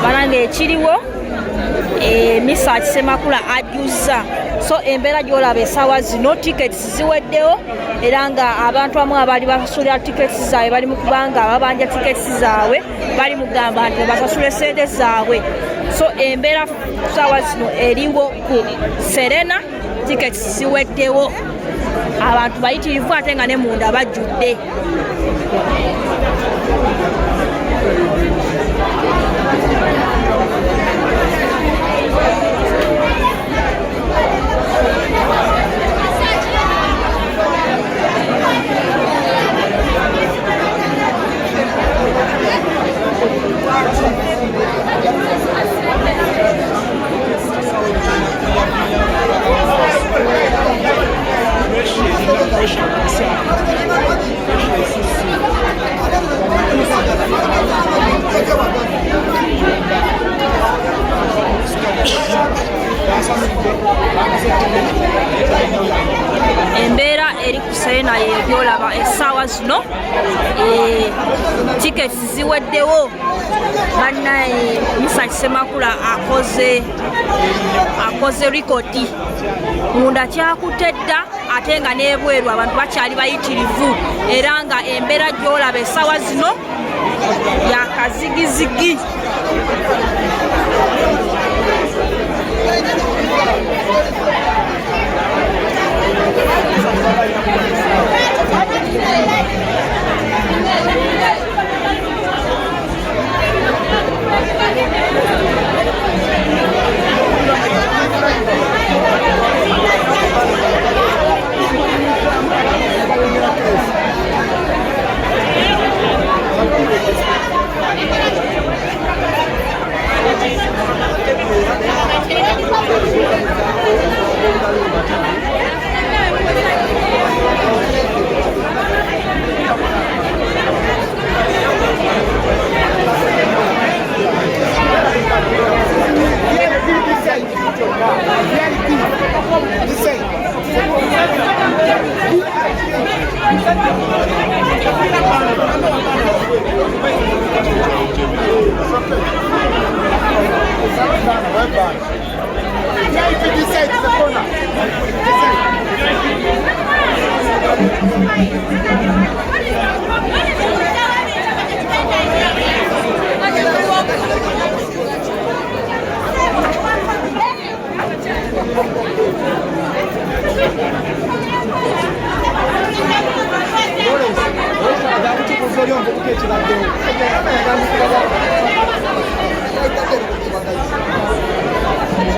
Banange ekiriwo Misa Kisemakula ajjuza so embeera gy'olaba essaawa zino tickets ziweddewo era nga abantu amu abali basasulira tickets zaabwe bali mu kubanga babanja tickets zaabwe bali mu kugamba nti basasule sente zaabwe so embeera ssaawa zino eriwo ku Serena tickets ziweddewo abantu bayitirivu ate nga ne munda bajjudde. Embeera eri ku Serena y'ebyolaba essaawa zino tickets ziweddewo bannaye Misa Kisemakula akoze rikodi munda kyakutte dda ate nga n'ebweru abantu bakyali bayitirivu era nga embeera gy'olaba essaawa zino yakazigizigi.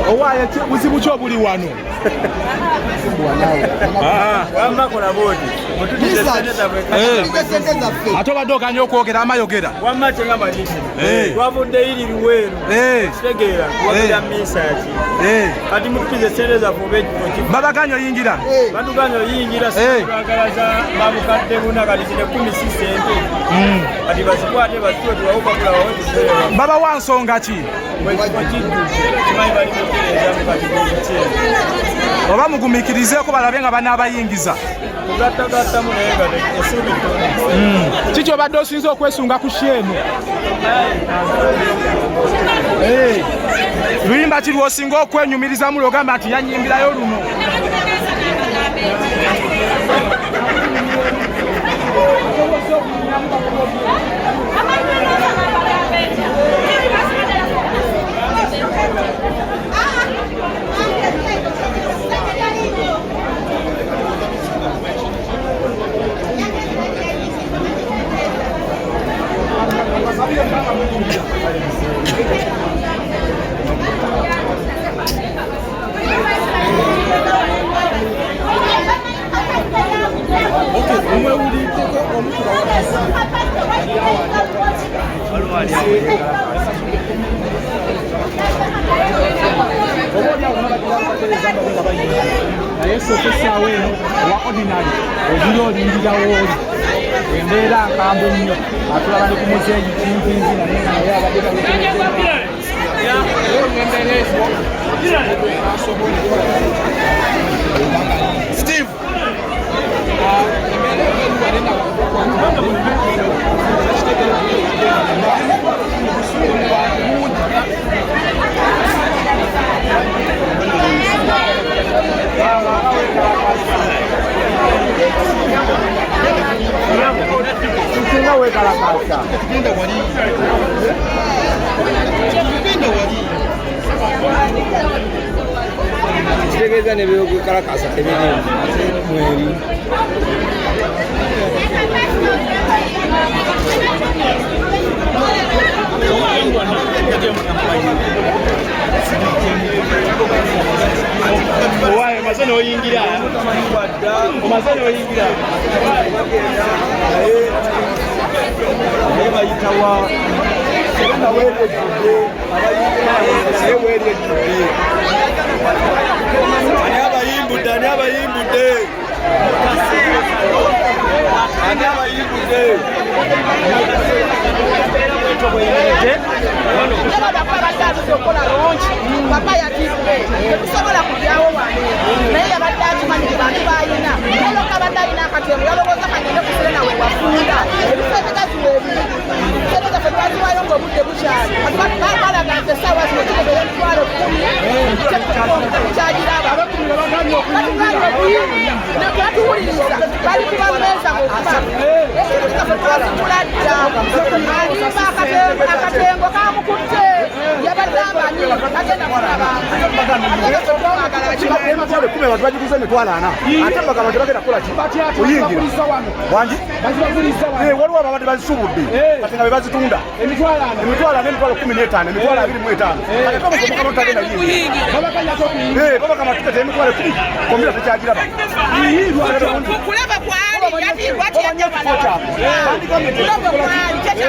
Owaye buzibu ki obuli wano? Wamma kola bodi. Ate obadde okanya okwogera amayogera. Wamma tenga manyisi. Twavudde iri liweru. Kitegeera wabira misaki. Kati mutupize sente za fubeji. Babaganya oyingira. Baduganya oyingira sebagalaza babukadde buna kati kine 10 sente. Kati basikwate basiwe tuwawukabula wawe. Baba wansonga ki? Oba mugumikirizeeko balabe nga banaabayingiza. Kiki obadde osinza okwesunga ku sheeno? Luyimba ki lw'osinga okwenyumirizamu lw'ogamba nti yanyimbirayo luno? naye sooka essaawa eno owa ordinary ogira olindira wooli embeera nkambwe nnyo atulaba ne ku muzeeyi kinkinzi naye abadde Steve kitegeeza nebyokukalakasa tebirimu mweri owaye omaze n'oyingira omaze n'oyingira naye bayitawa nga weeryejjudde naye weeryejjudde ani abayimbudde ani abayimbudde ani abayimbudde okola longi papa yatidde tetusobola kujyawo wano naye yabadde akimanyi bantu bayina oloka abadde alina akatemu yalowooza kagende kusire nawe wafunda ebifo ebigazi weebiri sereza fe twaziwayo ngaobudde bukyali balaga nti essaawa zino kigobera emitwalo 10 kyagiraba netwatuwuliriza bali kubameeza mukuba ekiriza fe twazigula dda alimba akatengo kamukutte yabadde amanyi agenda kulaba emitwalo 10 abantu bagiguza emitwalo 4 ate bagamba tebagenda kukola ki oyingira wangi waliwo ababadde bazisubudde kati nga bebazitunda emitwalo 4 emitwalo 15 emitwalo 25 ate omukomukama otagenda yingira babagamba tukete emitwalo 10 komira tekyagiraba kulaba kwali yatirwa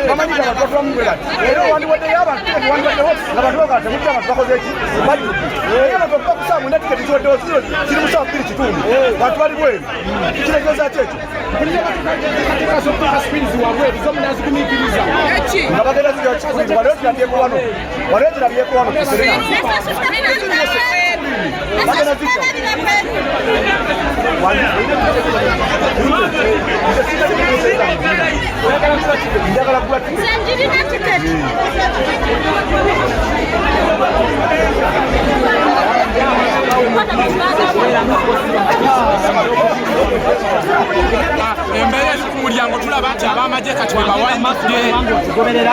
bamanyira abantu batulamumbera era wandiwaddeyo abantu tiketi wandiwaddeho nga bantu bagala temutta abantu bakoze eki bajjudde naye abantu okuba kusaamu ne tiketi ziwaddeho ziri musawo 2 kitundu bantu bali bweru kitegeeza ki ekyo nga bagenda zigira kikundi waliwo zirabyeko wano waliwo zirabyeko wano kuserena bagenda zija njagala kula tiketi embeera eri ku mulyango tulaba nti abamagye kati bebawanyidde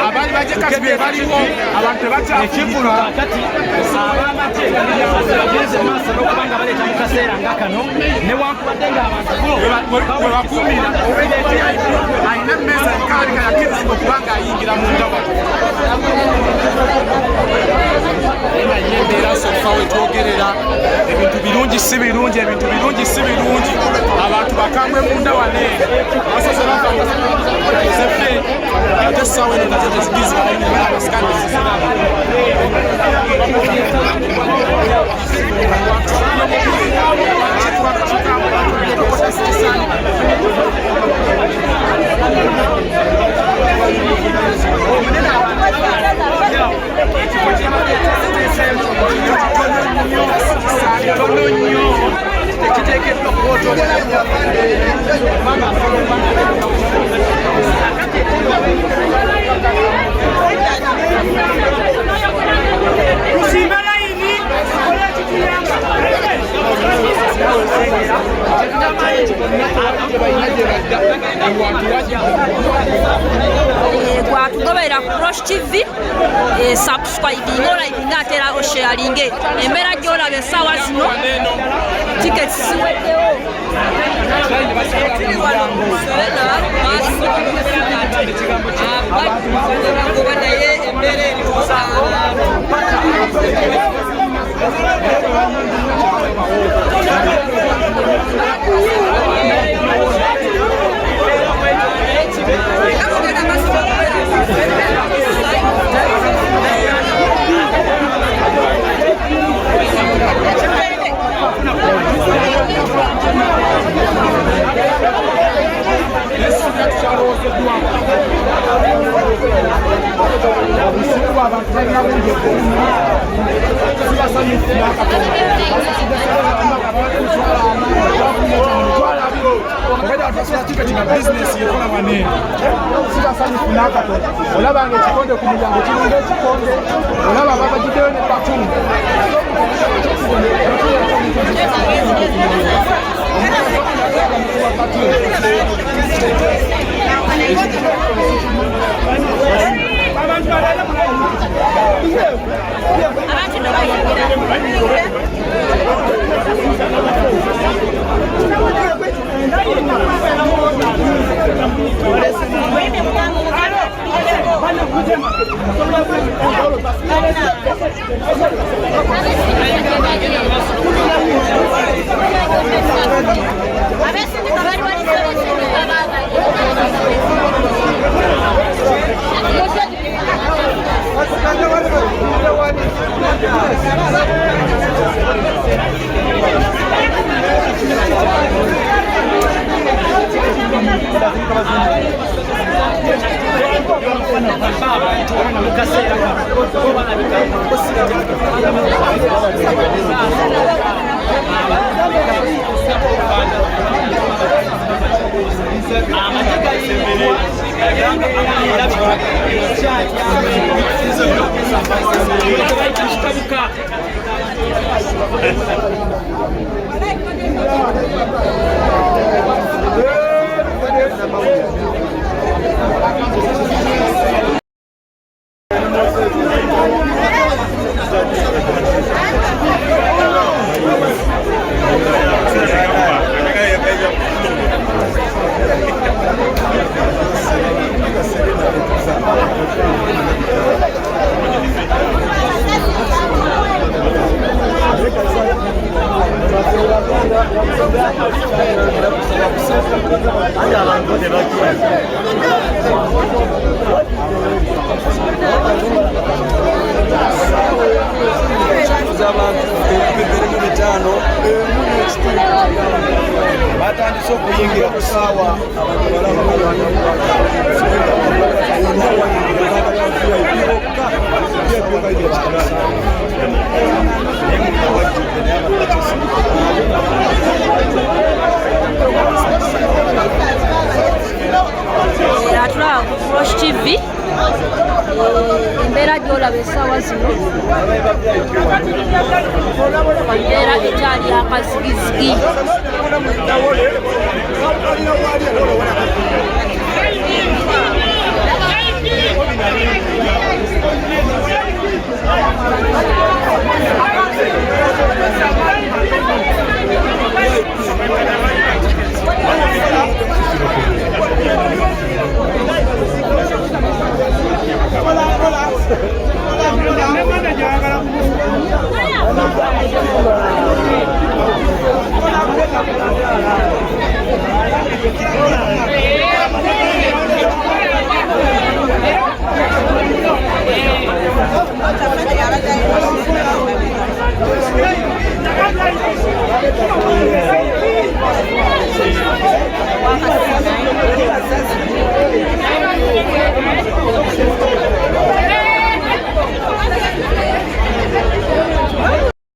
abaali bagye kati be baliwo abantu tebakyafuna abamagye bagenze maaso n'okubanga baleeta mu kaseera nga kano newankubadde ng'abantu we bakuumira alina emmeeza ekaalika yakkirizibwa okubanga ayingira mu ndaba era ye embeera sofa wetwogerera ebintu birungi si birungi ebintu birungi si birungi abantu bakambwe munda wane basose bakazefe ate essaawa eno nazo tezigizibwa abasikandi ziziraba twatugoberera ku Rosh TV subscribing olaivinga ate era osharinge embeera gyolaba essaawa zino tiketi ziweddewo abagoba naye embeera eri obusungu abantu balina bungi okulima sibasanyufu n'akatono tiketi nga bizinesi yekola wanene sibasanyufu n'akatono olabanga ekikonde ku mulyango kirunga ekikonde olaba babagiddeyo ne batunga batandise okuyingira ku ssaawa atulaba ku Flash TV embeera gy'olaba essaawa zino embeera ekyali akazigizigi Hola.